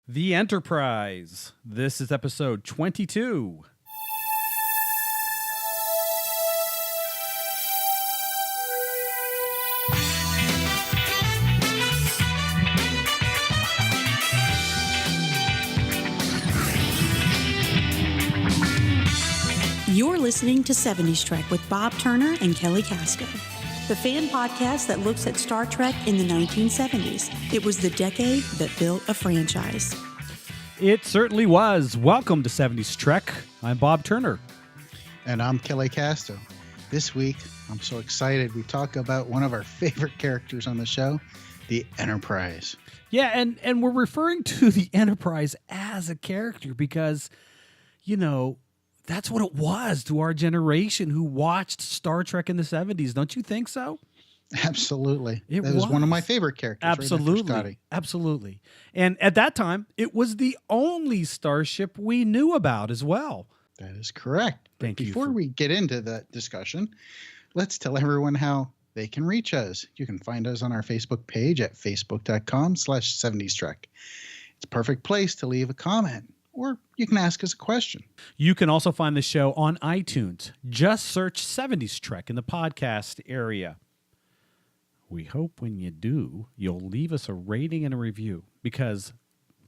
The Enterprise. This is episode 22. You're listening to 70s Trek with Bob Turner and Kelly Casto, the fan podcast that looks at Star Trek in the 1970s. It was the decade that built a franchise. It certainly was. Welcome to 70s Trek. I'm Bob Turner. And I'm Kelly Casto. This week, I'm so excited. We talk about one of our favorite characters on the show, the Enterprise. Yeah, and we're referring to the Enterprise as a character because, you know, that's what it was to our generation who watched Star Trek in the 70s. Don't you think so? Absolutely. That was one of my favorite characters. Absolutely. Right, Scotty. Absolutely. And at that time, it was the only starship we knew about as well. That is correct. Thank you. Before we get into that discussion, let's tell everyone how they can reach us. You can find us on our Facebook page at facebook.com/70strek. It's a perfect place to leave a comment, or you can ask us a question. You can also find the show on iTunes. Just search 70s Trek in the podcast area. We hope when you do, you'll leave us a rating and a review because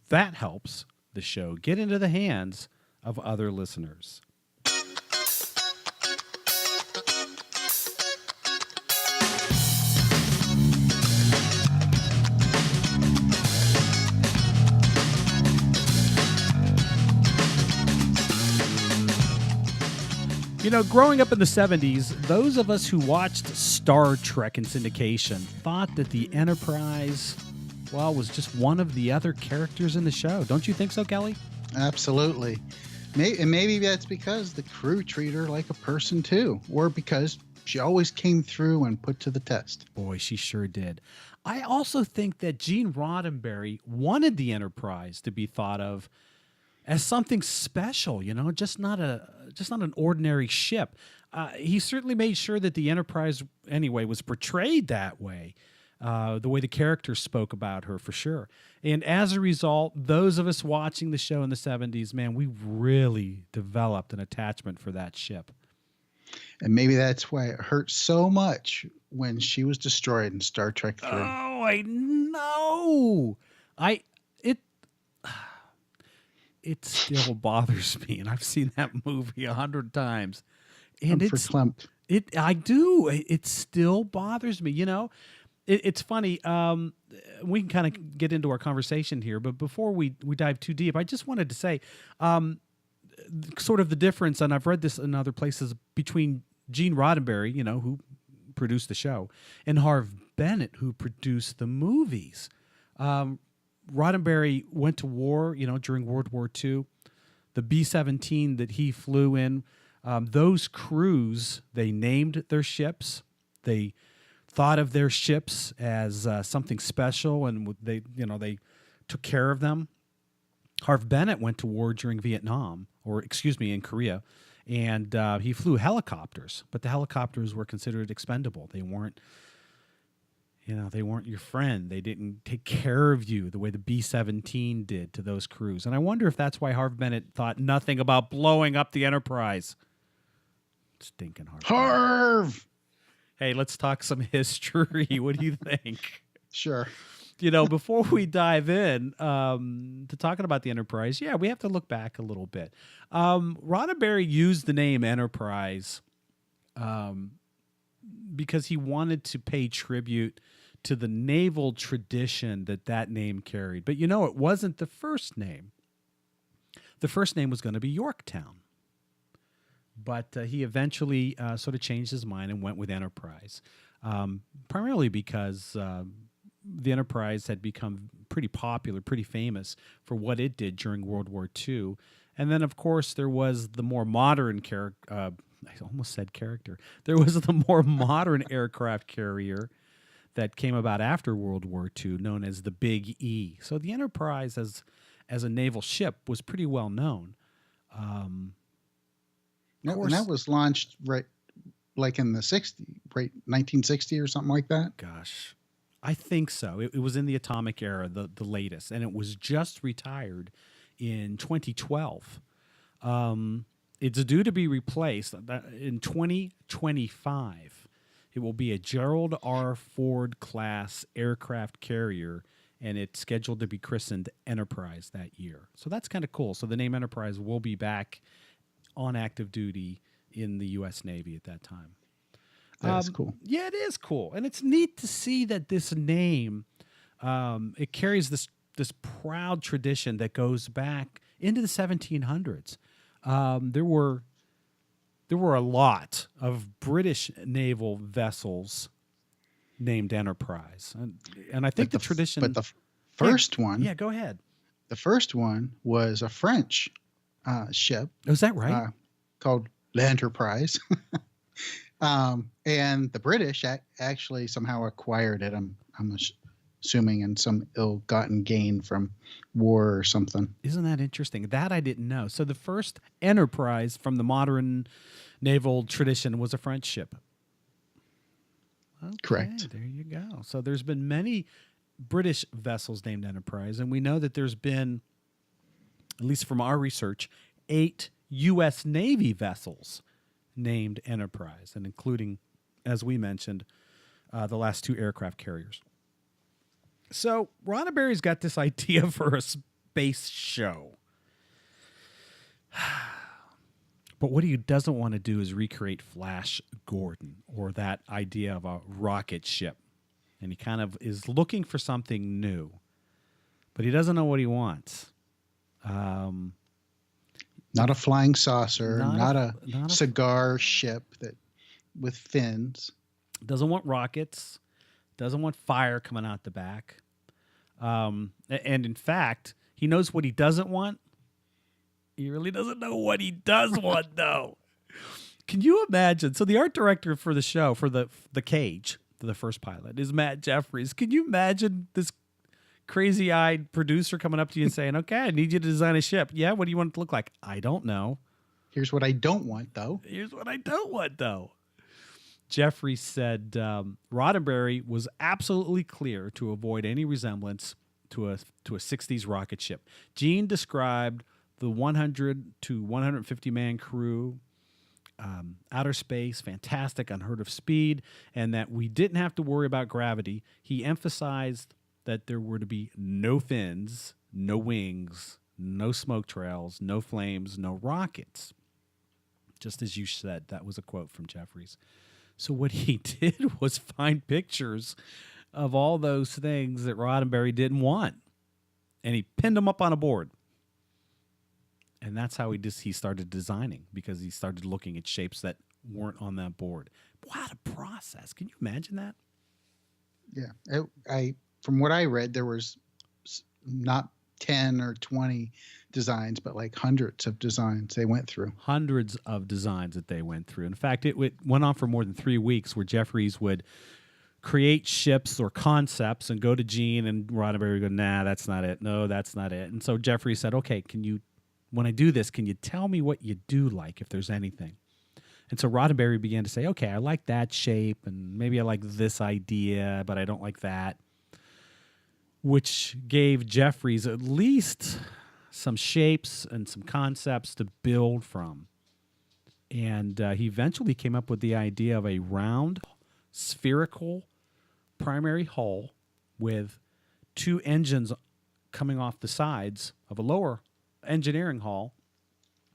that helps the show get into the hands of other listeners. You know, growing up in the 70s, those of us who watched Star Trek in syndication thought that the Enterprise, well, was just one of the other characters in the show. Don't you think so, Kelly? Absolutely. And maybe that's because the crew treat her like a person, too, or because she always came through and put to the test. Boy, she sure did. I also think that Gene Roddenberry wanted the Enterprise to be thought of as something special, you know, just not an ordinary ship. He certainly made sure that the Enterprise, anyway, was portrayed that way, the way the characters spoke about her, for sure. And as a result, those of us watching the show in the 70s, man, we really developed an attachment for that ship. And maybe that's why it hurt so much when she was destroyed in Star Trek 3. Oh, I know. It still bothers me, and I've seen that movie 100 times. And I'm verklempt. I do. It still bothers me. You know, it's funny. We can kind of get into our conversation here, but before we dive too deep, I just wanted to say, sort of the difference, and I've read this in other places, between Gene Roddenberry, you know, who produced the show, and Harve Bennett, who produced the movies. Roddenberry went to war, you know, during World War II. The B-17 that he flew in, those crews, they named their ships. They thought of their ships as something special, and they took care of them. Harve Bennett went to war during Vietnam, in Korea, and he flew helicopters, but the helicopters were considered expendable. They weren't your friend. They didn't take care of you the way the B-17 did to those crews. And I wonder if that's why Harve Bennett thought nothing about blowing up the Enterprise. Stinking Harve. Harve! Hey, let's talk some history. What do you think? Sure. You know, before we dive in to talking about the Enterprise, yeah, we have to look back a little bit. Roddenberry used the name Enterprise because he wanted to pay tribute to the naval tradition that name carried. But, you know, it wasn't the first name. The first name was going to be Yorktown. But he eventually sort of changed his mind and went with Enterprise, primarily because the Enterprise had become pretty popular, pretty famous for what it did during World War II. And then, of course, there was the more modern character. I almost said character. There was the more modern aircraft carrier that came about after World War II, known as the Big E. So the Enterprise, as a naval ship, was pretty well known. And that was launched right, like in the 60s, right, 1960 or something like that. Gosh, I think so. It was in the atomic era, the latest, and it was just retired in 2012. It's due to be replaced in 2025. It will be a Gerald R. Ford class aircraft carrier, and it's scheduled to be christened Enterprise that year. So that's kind of cool. So the name Enterprise will be back on active duty in the U.S. Navy at that time. That's cool. Yeah, it is cool, and it's neat to see that this name it carries this proud tradition that goes back into the 1700s. There were a lot of British naval vessels named Enterprise, and I think the tradition. But the first one, yeah, go ahead. The first one was a French ship. Oh, is that right? Called L'Enterprise. And the British actually somehow acquired it. I'm assuming in some ill-gotten gain from war or something. Isn't that interesting? That I didn't know. So the first Enterprise from the modern naval tradition was a French ship. Okay, correct. There you go. So there's been many British vessels named Enterprise, and we know that there's been, at least from our research, 8 U.S. Navy vessels named Enterprise, and including, as we mentioned, the last 2 aircraft carriers. So Roddenberry's got this idea for a space show. But what he doesn't want to do is recreate Flash Gordon or that idea of a rocket ship. And he kind of is looking for something new. But he doesn't know what he wants. Not a flying saucer, not a cigar ship with fins. Doesn't want rockets. Doesn't want fire coming out the back. And in fact, he knows what he doesn't want. He really doesn't know what he does want, though. Can you imagine? So the art director for the show, for the Cage, the first pilot, is Matt Jefferies. Can you imagine this crazy-eyed producer coming up to you and saying, okay, I need you to design a ship. Yeah, what do you want it to look like? I don't know. Here's what I don't want, though. Jefferies said Roddenberry was absolutely clear to avoid any resemblance to a 60s rocket ship. Gene described the 100 to 150 man crew, outer space, fantastic, unheard of speed, and that we didn't have to worry about gravity. He emphasized that there were to be no fins, no wings, no smoke trails, no flames, no rockets. Just as you said, that was a quote from Jefferies. So what he did was find pictures of all those things that Roddenberry didn't want, and he pinned them up on a board. And that's how he started designing, because he started looking at shapes that weren't on that board. What a process. Can you imagine that? Yeah. From what I read, there was not 10 or 20 designs, but like hundreds of designs they went through. Hundreds of designs that they went through. In fact, it went on for more than 3 weeks, where Jefferies would create ships or concepts and go to Gene, and Roddenberry would go, nah, that's not it. No, that's not it. And so Jefferies said, okay, when I do this, can you tell me what you do like, if there's anything? And so Roddenberry began to say, okay, I like that shape, and maybe I like this idea, but I don't like that, which gave Jefferies at least some shapes and some concepts to build from. And he eventually came up with the idea of a round, spherical primary hull with 2 engines coming off the sides of a lower engineering hull.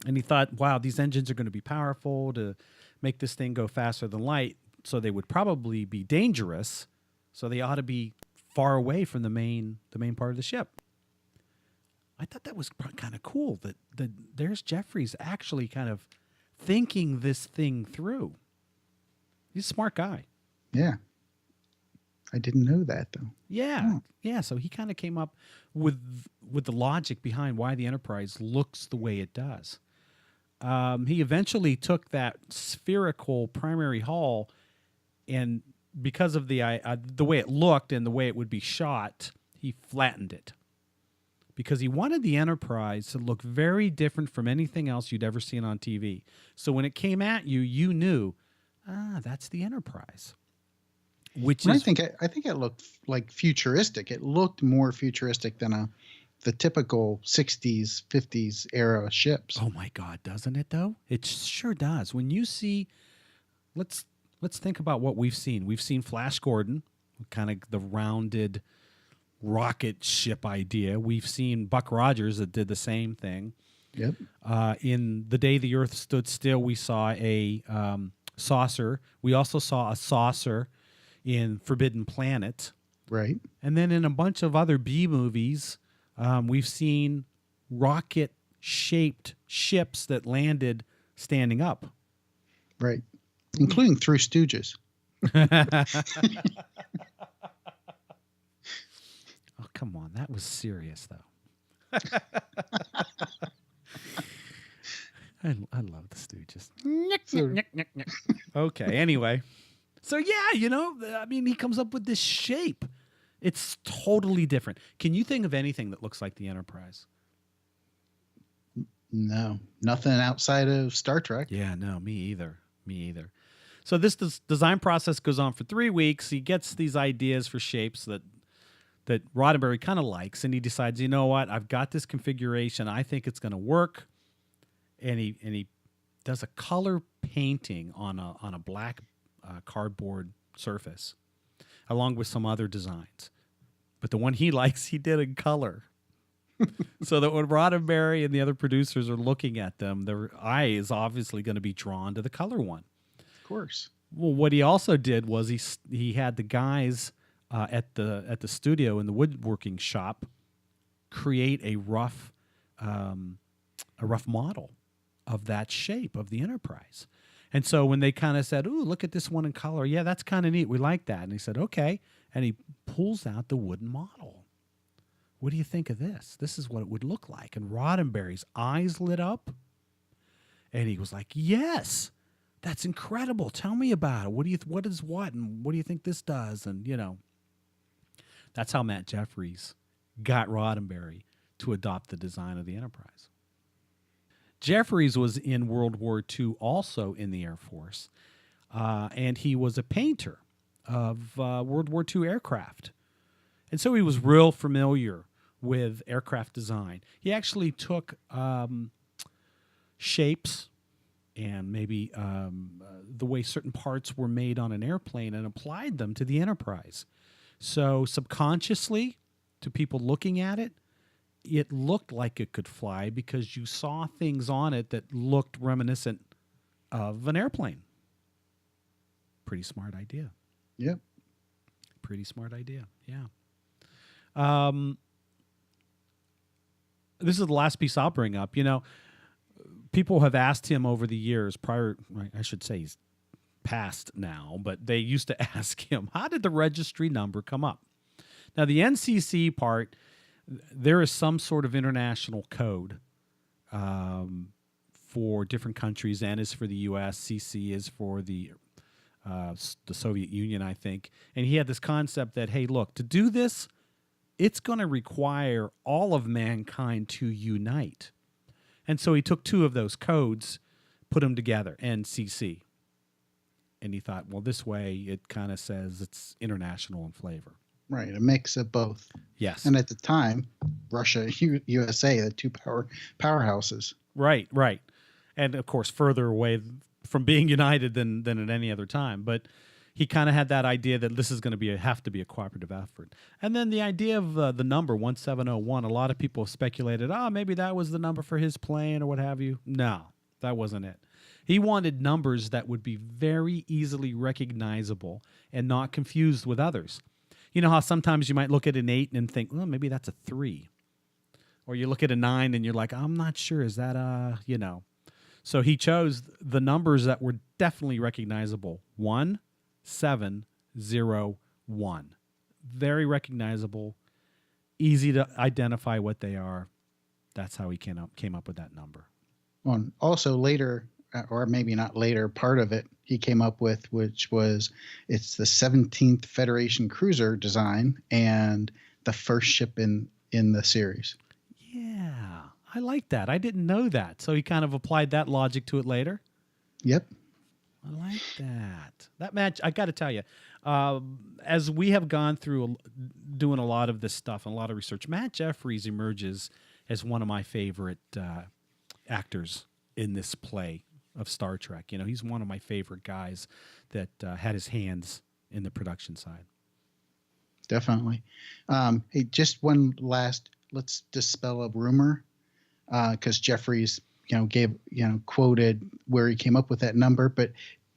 And he thought, wow, these engines are going to be powerful to make this thing go faster than light, so they would probably be dangerous, so they ought to be far away from the main part of the ship. I thought that was kind of cool that there's Jefferies actually kind of thinking this thing through. He's a smart guy. Yeah. I didn't know that, though. Yeah. Yeah. So he kind of came up with the logic behind why the Enterprise looks the way it does. He eventually took that spherical primary hull, and because of the way it looked and the way it would be shot, he flattened it, because he wanted the Enterprise to look very different from anything else you'd ever seen on TV. So when it came at you, you knew, that's the Enterprise. which And is I think it looked like futuristic. It looked more futuristic than the typical 60s, 50s era ships. oh my God, doesn't it though? It sure does. When you see, let's think about what we've seen. We've seen Flash Gordon, kind of the rounded rocket ship idea. We've seen Buck Rogers that did the same thing. Yep. In The Day the Earth Stood Still, we saw a saucer. We also saw a saucer in Forbidden Planet. Right. And then in a bunch of other B movies, we've seen rocket-shaped ships that landed standing up. Right. Including Three Stooges. Oh, come on. That was serious, though. I love the Stooges. Okay, anyway. So, yeah, I mean, he comes up with this shape. It's totally different. Can you think of anything that looks like the Enterprise? No, nothing outside of Star Trek. Yeah, no, me either. So this design process goes on for 3 weeks. He gets these ideas for shapes that Roddenberry kind of likes, and he decides, you know what, I've got this configuration. I think it's going to work. And he does a color painting on a black cardboard surface, along with some other designs. But the one he likes, he did in color. So that when Roddenberry and the other producers are looking at them, their eye is obviously going to be drawn to the color one. Of course. Well, what he also did was he had the guys at the studio in the woodworking shop create a rough model of that shape of the Enterprise. And so when they kind of said, "Ooh, look at this one in color. Yeah, that's kind of neat. We like that." And he said, "Okay." And he pulls out the wooden model. What do you think of this? This is what it would look like. And Roddenberry's eyes lit up. And he was like, "Yes, that's incredible. Tell me about it. What is what? And what do you think this does?" And, that's how Matt Jefferies got Roddenberry to adopt the design of the Enterprise. Jefferies was in World War II, also in the Air Force, and he was a painter of World War II aircraft. And so he was real familiar with aircraft design. He actually took shapes and maybe the way certain parts were made on an airplane and applied them to the Enterprise. So subconsciously, to people looking at it, it looked like it could fly because you saw things on it that looked reminiscent of an airplane. Pretty smart idea. Yep. Pretty smart idea. Yeah. This is the last piece I'll bring up. People have asked him over the years I should say he's passed now, but they used to ask him, how did the registry number come up? Now, the NCC part, there is some sort of international code for different countries. N is for the U.S., CC is for the Soviet Union, I think. And he had this concept that, hey, look, to do this, it's going to require all of mankind to unite. And so he took 2 of those codes, put them together, NCC. And he thought, well, this way it kind of says it's international in flavor. Right, a mix of both. Yes. And at the time, Russia, USA, the 2 powerhouses. Right. And, of course, further away from being united than at any other time. But he kind of had that idea that this is going to have to be a cooperative effort. And then the idea of the number 1701, a lot of people have speculated, maybe that was the number for his plane or what have you. No, that wasn't it. He wanted numbers that would be very easily recognizable and not confused with others. You know how sometimes you might look at an 8 and think, well, maybe that's a 3. Or you look at a 9 and you're like, I'm not sure. Is that So he chose the numbers that were definitely recognizable. 1701. Very recognizable. Easy to identify what they are. That's how he came up with that number. Well, also later, or maybe not later, part of it he came up with, which was it's the 17th Federation cruiser design and the first ship in the series. Yeah, I like that. I didn't know that. So he kind of applied that logic to it later? Yep. I like that. That match, I got to tell you, as we have gone through doing a lot of this stuff and a lot of research, Matt Jefferies emerges as one of my favorite actors in this play of Star Trek. You know, he's one of my favorite guys that had his hands in the production side. Definitely. Hey, just one last, let's dispel a rumor, because Jeffries, gave, quoted where he came up with that number, but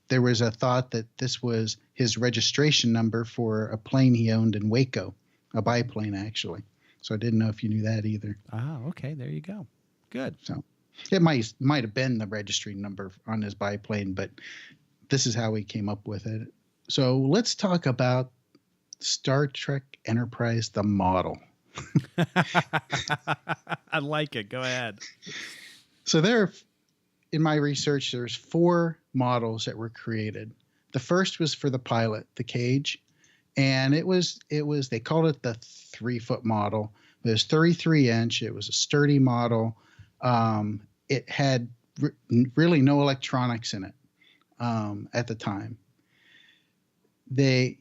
there was a thought that this was his registration number for a plane he owned in Waco, a biplane, actually. So I didn't know if you knew that either. Ah, okay. There you go. Good. So it might have been the registry number on his biplane, but this is how he came up with it. So let's talk about Star Trek Enterprise, the model. I like it. Go ahead. So in my research, there's 4 models that were created. The first was for the pilot, the cage, and it was they called it the 3-foot model. It was 33-inch. It was a sturdy model. It had really no electronics in it at the time. They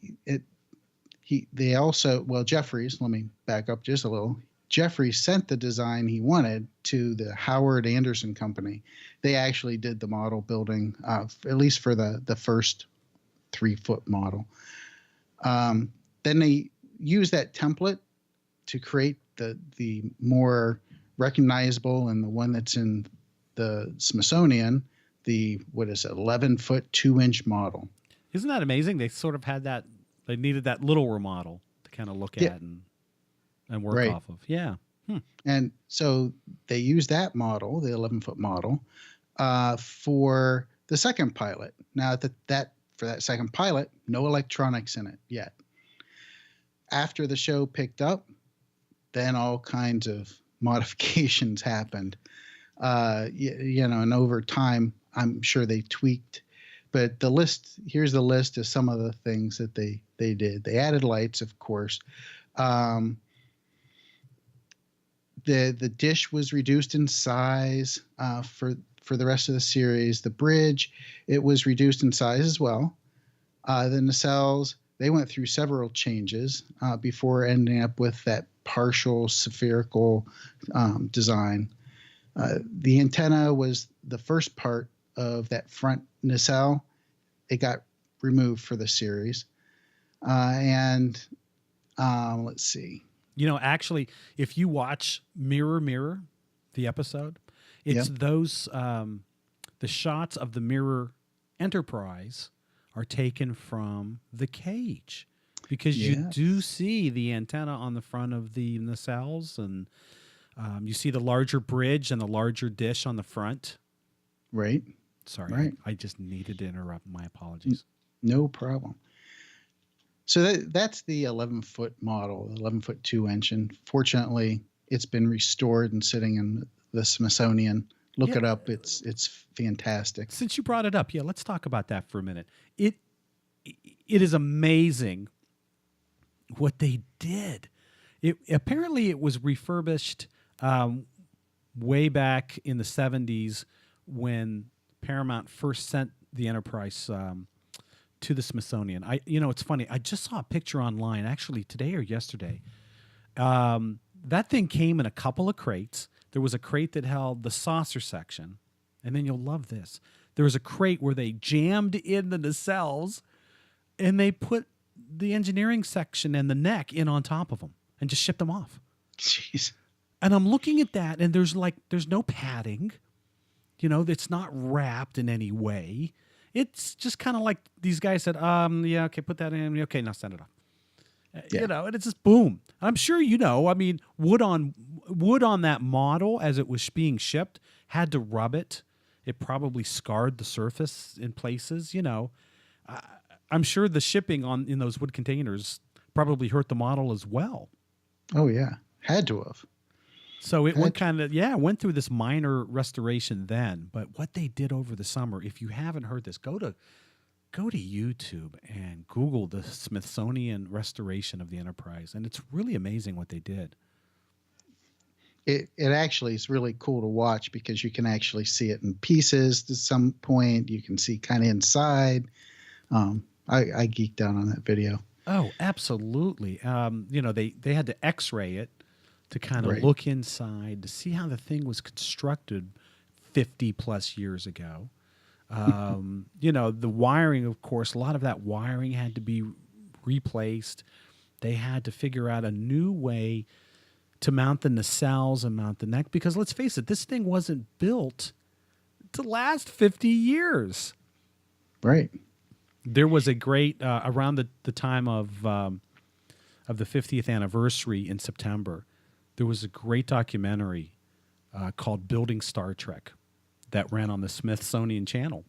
also, well, Jefferies, let me back up just a little. Jefferies sent the design he wanted to the Howard Anderson Company. They actually did the model building, at least for the first 3-foot model. Then they used that template to create the more recognizable, and the one that's in the Smithsonian, the 11-foot 2-inch model. Isn't that amazing? They sort of had that. They needed that little remodel to kind of look at and work off of. Yeah. And so they used that model, the 11-foot model, for the second pilot. Now for that second pilot, no electronics in it yet. After the show picked up, then all kinds of modifications happened. And over time, I'm sure they tweaked. But here's the list of some of the things that they did. They added lights, of course. The dish was reduced in size for the rest of the series. The bridge, it was reduced in size as well. The nacelles, they went through several changes before ending up with that partial spherical design. The antenna was the first part of that front nacelle. It got removed for the series. Let's see. Actually, if you watch Mirror, Mirror, the episode, it's those, the shots of the Mirror Enterprise are taken from the cage, because you do see the antenna on the front of the nacelles, and you see the larger bridge and the larger dish on the front. Right. Sorry, right. I just needed to interrupt. My apologies. No problem. So that's the 11-foot model, 11-foot 2-inch, and fortunately, it's been restored and sitting in the Smithsonian. Look it up; it's fantastic. Since you brought it up, let's talk about that for a minute. It is amazing what they did. Apparently it was refurbished way back in the 70s when Paramount first sent the Enterprise to the Smithsonian. It's funny. I just saw a picture online, actually today or yesterday. That thing came in a couple of crates. There was a crate that held the saucer section, and then you'll love this. There was a crate where they jammed in the nacelles, and they put the engineering section and the neck in on top of them and just shipped them off. Jeez. And I'm looking at that, and there's no padding. It's not wrapped in any way. It's just kind of like these guys said, okay, put that in. Okay, now send it off. And it's just boom. I'm sure wood on that model as it was being shipped had to rub it. It probably scarred the surface in places. I'm sure the shipping in those wood containers probably hurt the model as well. Oh yeah, had to have. So it went through this minor restoration then. But what they did over the summer, if you haven't heard this, go to YouTube and Google the Smithsonian restoration of the Enterprise, and it's really amazing what they did. It actually is really cool to watch because you can actually see it in pieces to some point. You can see kind of inside. I geeked out on that video. Oh, absolutely. They had to X-ray it to kind of Right. look inside to see how the thing was constructed 50 plus years ago. The wiring, of course, a lot of that wiring had to be replaced. They had to figure out a new way to mount the nacelles and mount the neck, because let's face it, this thing wasn't built to last 50 years. Right. There was a great around the time of the 50th anniversary in September. There was a great documentary called "Building Star Trek" that ran on the Smithsonian Channel,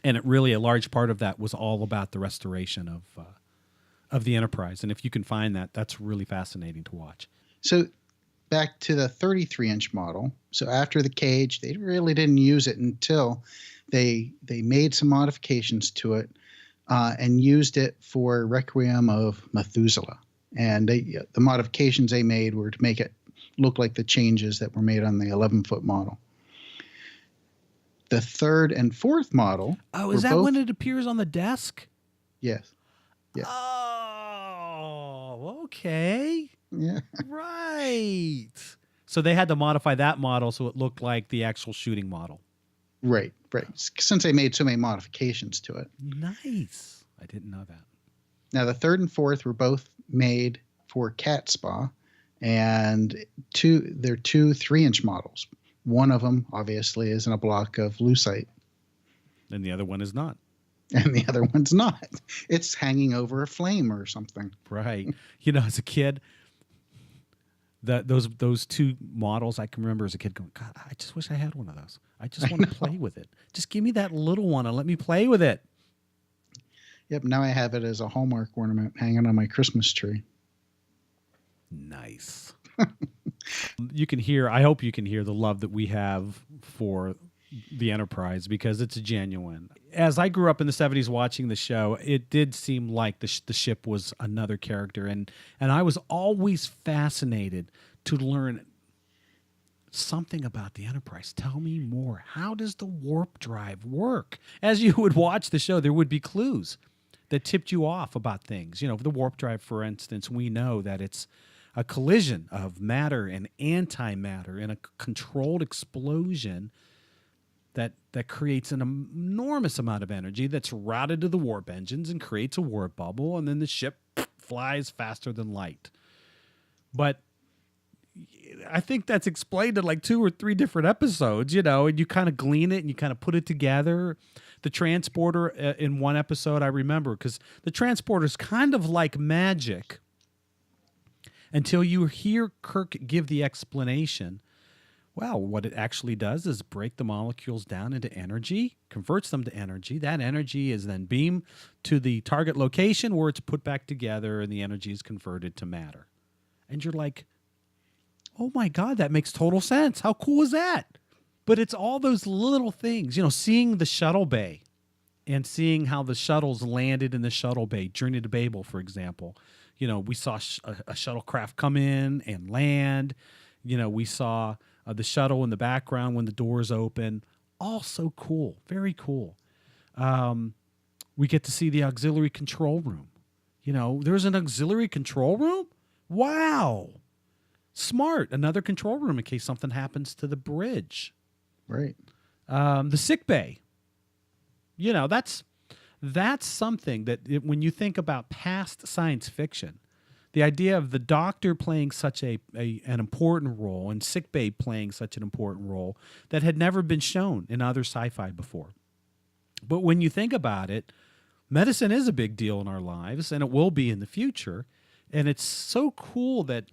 and it really, a large part of that was all about the restoration of the Enterprise. And if you can find that, that's really fascinating to watch. So back to the 33-inch model. So after the cage, they really didn't use it until they made some modifications to it and used it for Requiem of Methuselah. And the modifications they made were to make it look like the changes that were made on the 11-foot model. The third and fourth model. Oh, is that when it appears on the desk? Yes. Yeah. Oh, okay. Yeah. Right. So they had to modify that model so it looked like the actual shooting model. Right. Since they made so many modifications to it. Nice. I didn't know that. Now, the third and fourth were both made for Cat Spa, and they're 2 3-inch models. One of them, obviously, is in a block of lucite. And the other one is not. And the other one's not. It's hanging over a flame or something. Right. As a kid, those 2 models, I can remember as a kid going, God, I just wish I had one of those. I just want to play with it. Just give me that little one and let me play with it. Yep, now I have it as a Hallmark ornament hanging on my Christmas tree. Nice. I hope you can hear the love that we have for the Enterprise, because it's genuine. As I grew up in the 70s watching the show, it did seem like the ship was another character. And I was always fascinated to learn something about the Enterprise. Tell me more. How does the warp drive work? As you would watch the show, there would be clues that tipped you off about things. The warp drive, for instance, we know that it's a collision of matter and antimatter in a controlled explosion that creates an enormous amount of energy that's routed to the warp engines and creates a warp bubble, and then the ship flies faster than light. But I think that's explained in like 2 or 3 different episodes, and you kind of glean it and you kind of put it together. The transporter in one episode, I remember, because the transporter is kind of like magic until you hear Kirk give the explanation. Well, what it actually does is break the molecules down into energy, converts them to energy. That energy is then beamed to the target location where it's put back together, and the energy is converted to matter. And you're like, oh my God, that makes total sense. How cool is that? But it's all those little things, seeing the shuttle bay and seeing how the shuttles landed in the shuttle bay. Journey to Babel, for example. We saw a shuttlecraft come in and land. We saw the shuttle in the background when the doors open. All so cool. Very cool. We get to see the auxiliary control room. There's an auxiliary control room? Wow. Smart. Another control room in case something happens to the bridge. Right. The sick bay. That's something that when you think about past science fiction, the idea of the doctor playing such an important role and sickbay playing such an important role that had never been shown in other sci-fi before. But when you think about it, medicine is a big deal in our lives, and it will be in the future. And it's so cool that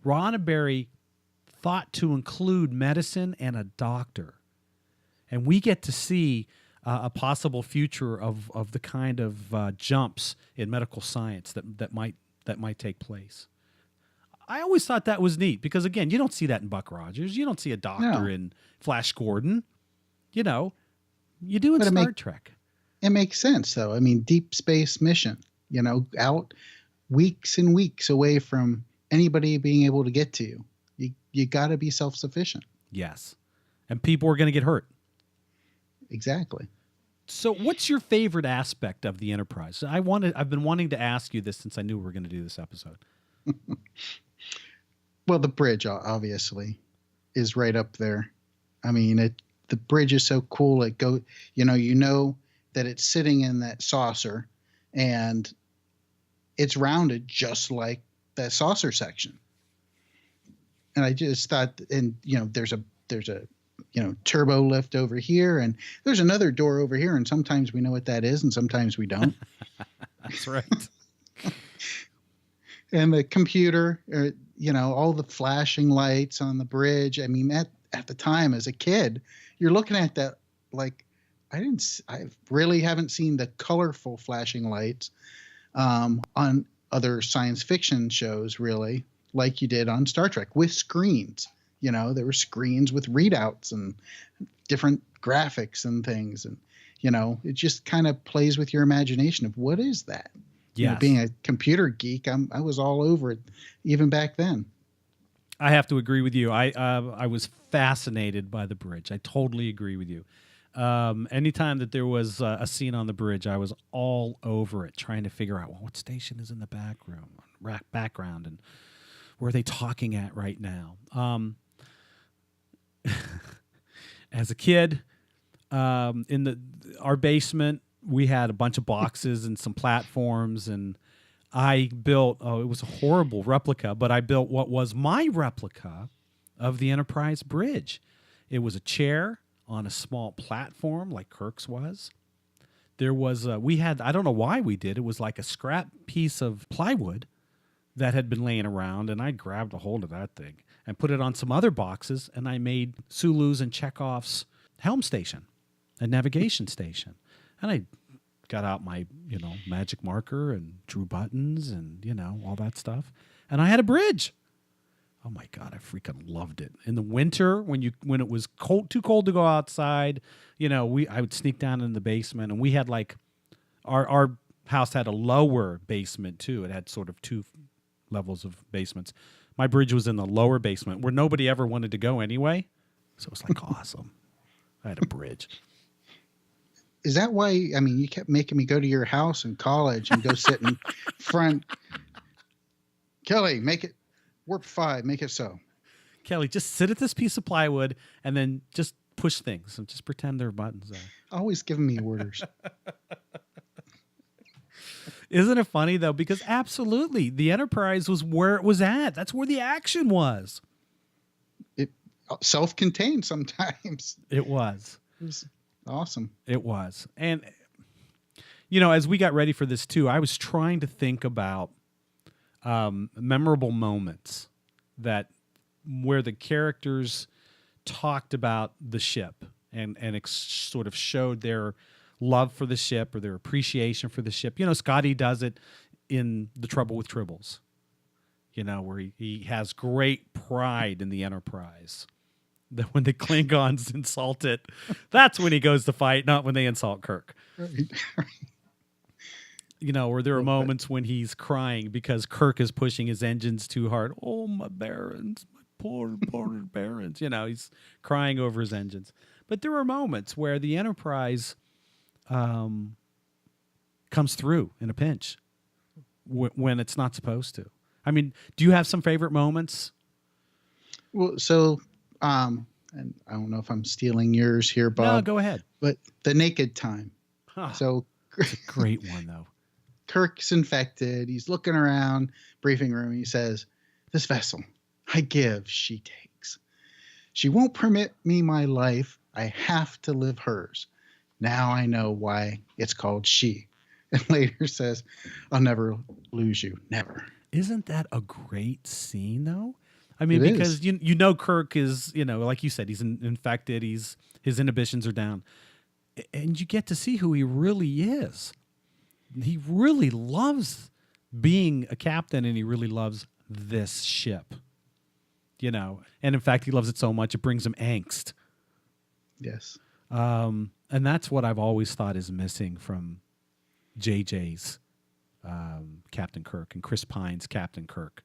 Roddenberry thought to include medicine and a doctor. And we get to see a possible future of the kind of jumps in medical science that might take place. I always thought that was neat because, again, you don't see that in Buck Rogers. You don't see a doctor in Flash Gordon. You do in Star Trek. It makes sense, though. I mean, deep space mission, out weeks and weeks away from anybody being able to get to you. You got to be self-sufficient. Yes. And people are going to get hurt. Exactly. So what's your favorite aspect of the Enterprise? I've been wanting to ask you this since I knew we were going to do this episode. Well, the bridge obviously is right up there. I mean, the bridge is so cool. You know that it's sitting in that saucer, and it's rounded just like that saucer section. And I just thought, and there's a turbo lift over here, and there's another door over here, and sometimes we know what that is, and sometimes we don't. That's right. And the computer, all the flashing lights on the bridge. I mean, at the time as a kid, you're looking at that like I really haven't seen the colorful flashing lights on other science fiction shows, really, like you did on Star Trek with screens. There were screens with readouts and different graphics and things. And, it just kind of plays with your imagination of what is that? Yes. Being a computer geek, I was all over it even back then. I have to agree with you. I was fascinated by the bridge. I totally agree with you. Anytime that there was a scene on the bridge, I was all over it, trying to figure out what station is in the background, and where are they talking at right now. As a kid, in our basement, we had a bunch of boxes and some platforms, and I built, it was a horrible replica, but I built what was my replica of the Enterprise bridge. It was a chair on a small platform like Kirk's was. There was, I don't know why we did, it was like a scrap piece of plywood that had been laying around, and I grabbed a hold of that thing and put it on some other boxes, and I made Sulu's and Chekhov's helm station, a navigation station. And I got out my, magic marker and drew buttons and, all that stuff. And I had a bridge. Oh my God, I freaking loved it. In the winter, when it was too cold to go outside, I would sneak down in the basement, and we had like our house had a lower basement too. It had sort of two levels of basements. My bridge was in the lower basement where nobody ever wanted to go anyway. So it was like awesome. I had a bridge. Is that why, you kept making me go to your house in college and go sit in front? Kelly, make it warp 5, make it so. Kelly, just sit at this piece of plywood and then just push things and just pretend there are buttons there. Always giving me orders. Isn't it funny, though? Because absolutely, the Enterprise was where it was at. That's where the action was. It self-contained sometimes. It was. It was awesome. It was. And, as we got ready for this, too, I was trying to think about memorable moments where the characters talked about the ship and sort of showed their love for the ship or their appreciation for the ship. Scotty does it in The Trouble with Tribbles, where he has great pride in the Enterprise. That when the Klingons insult it, that's when he goes to fight, not when they insult Kirk. Right. Where there are moments when he's crying because Kirk is pushing his engines too hard. Oh, my barons, my poor barons. He's crying over his engines. But there are moments where the Enterprise comes through in a pinch when it's not supposed to. Do you have some favorite moments? Well, so, and I don't know if I'm stealing yours here, Bob. No, go ahead. But the naked time. Huh. So It's a great one, though. Kirk's infected. He's looking around, briefing room. He says, "This vessel, I give, she takes. She won't permit me my life. I have to live hers. Now I know why it's called she." And later says, "I'll never lose you. Never." Isn't that a great scene, though? It because Kirk is, like you said, he's infected. His inhibitions are down. And you get to see who he really is. He really loves being a captain, and he really loves this ship. And in fact, he loves it so much, it brings him angst. Yes. And that's what I've always thought is missing from JJ's Captain Kirk and Chris Pine's Captain Kirk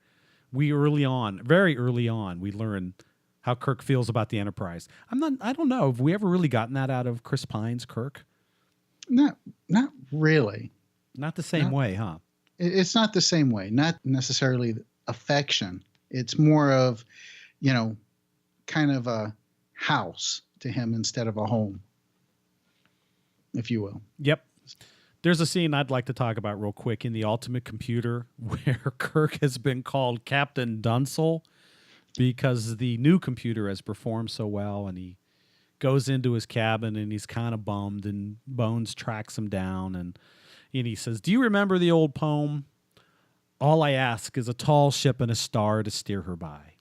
very early on, we learn how Kirk feels about the Enterprise. I don't know. Have we ever really gotten that out of Chris Pine's Kirk? Not really. Not the same way, huh? It's not the same way. Not necessarily affection. It's more of, kind of a house to him instead of a home, if you will. Yep. There's a scene I'd like to talk about real quick in the Ultimate Computer where Kirk has been called Captain Dunsel because the new computer has performed so well, and he goes into his cabin and he's kind of bummed, and Bones tracks him down and he says, "Do you remember the old poem? All I ask is a tall ship and a star to steer her by."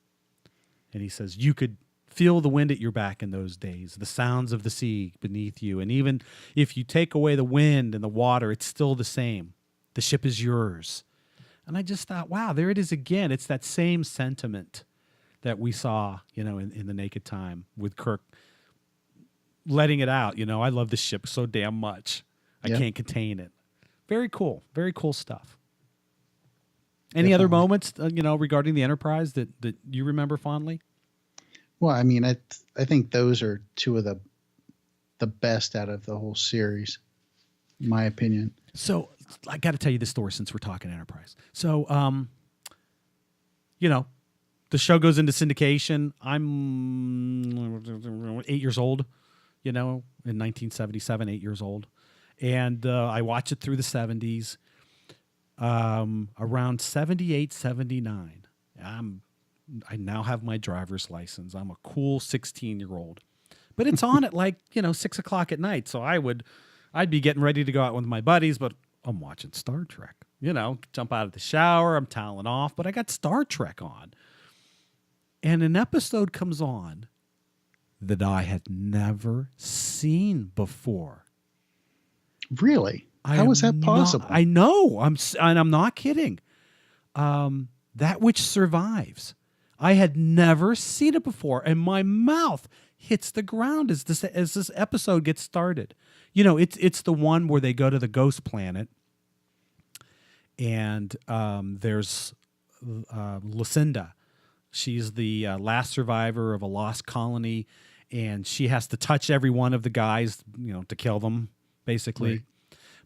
And he says, "You could feel the wind at your back in those days, the sounds of the sea beneath you. And even if you take away the wind and the water, it's still the same. The ship is yours." And I just thought, wow, there it is again. It's that same sentiment that we saw, in The Naked Time with Kirk letting it out. I love the ship so damn much. I can't contain it. Very cool. Very cool stuff. Any other moments, regarding the Enterprise that you remember fondly? Well, I mean, I think those are two of the best out of the whole series, in my opinion. So I got to tell you this story since we're talking Enterprise. So, the show goes into syndication. I'm 8 years old, in 1977, 8 years old. And I watched it through the 70s. Around 78, 79, I now have my driver's license. I'm a cool 16-year-old, but it's on at 6 o'clock at night. So I'd be getting ready to go out with my buddies, but I'm watching Star Trek, jump out of the shower. I'm toweling off, but I got Star Trek on, and an episode comes on that I had never seen before. Really? How is that possible? I know. I'm not kidding. That Which Survives. I had never seen it before, and my mouth hits the ground as this episode gets started. It's the one where they go to the ghost planet, and there's Lucinda. She's the last survivor of a lost colony, and she has to touch every one of the guys, to kill them, basically. Right.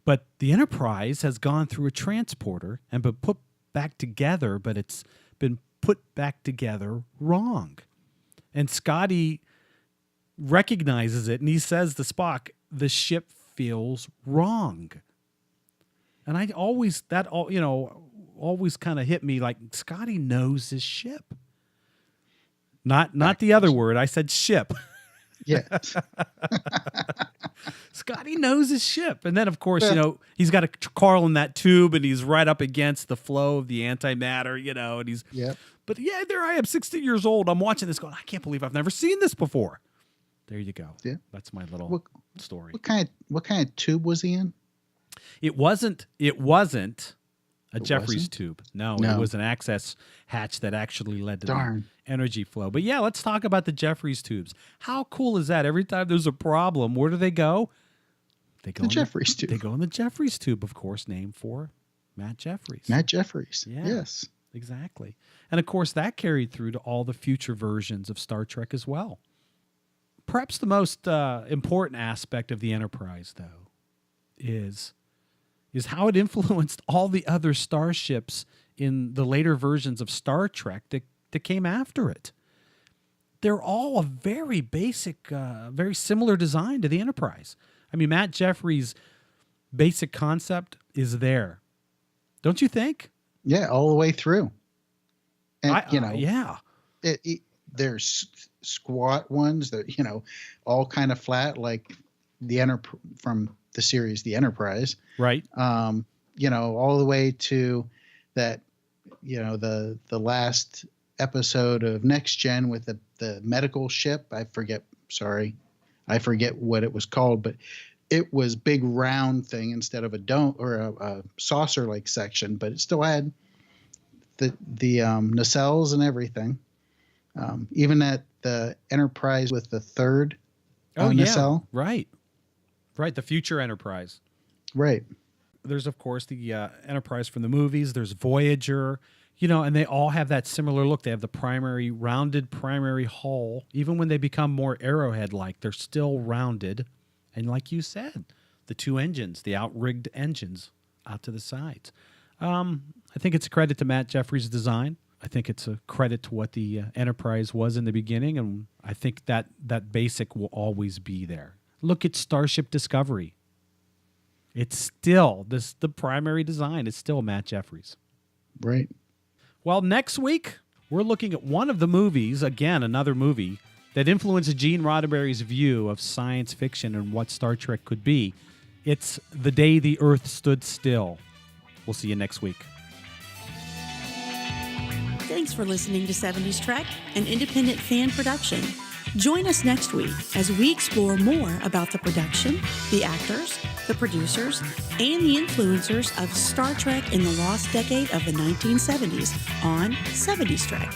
But the Enterprise has gone through a transporter and been put back together, but it's been put back together wrong. And Scotty recognizes it, and he says to Spock, "The ship feels wrong." And always kind of hit me like Scotty knows his ship. Not the other word. I said ship. Yes. Scotty knows his ship. And then, of course, he's got a Carl in that tube, and he's right up against the flow of the antimatter, and he's... Yep. But yeah, there I am, 16 years old. I'm watching this going, I can't believe I've never seen this before. There you go. Yeah. That's my little story. What kind of tube was he in? It wasn't a Jefferies tube. No, it was an access hatch that actually led to the energy flow. But yeah, let's talk about the Jefferies tubes. How cool is that? Every time there's a problem, where do they go? They go in the Jefferies tube. They go in the Jefferies tube, of course, named for Matt Jefferies. Matt Jefferies. Yeah, yes. Exactly. And of course, that carried through to all the future versions of Star Trek as well. Perhaps the most important aspect of the Enterprise, though, is how it influenced all the other starships in the later versions of Star Trek that came after it. They're all a very basic, very similar design to the Enterprise. I mean, Matt Jefferies' basic concept is there. Don't you think? Yeah, all the way through. And, yeah. There's squat ones that, all kind of flat, like from the series, The Enterprise. Right. All the way to that, the last episode of Next Gen with the medical ship. I forget what it was called, but it was big round thing instead of a dome or a saucer like section, but it still had the nacelles and everything. Even at the Enterprise with the third nacelle. Right. The future Enterprise. Right. There's, of course, the Enterprise from the movies. There's Voyager. And they all have that similar look. They have the rounded primary hull. Even when they become more Arrowhead-like, they're still rounded. And like you said, the two engines, the outrigged engines out to the sides. I think it's a credit to Matt Jefferies' design. I think it's a credit to what the Enterprise was in the beginning, and I think that basic will always be there. Look at Starship Discovery. It's still, the primary design is still Matt Jefferies. Right. Well, next week, we're looking at one of the movies, again, another movie, that influenced Gene Roddenberry's view of science fiction and what Star Trek could be. It's The Day the Earth Stood Still. We'll see you next week. Thanks for listening to 70s Trek, an independent fan production. Join us next week as we explore more about the production, the actors, the producers, and the influencers of Star Trek in the lost decade of the 1970s on 70s Trek.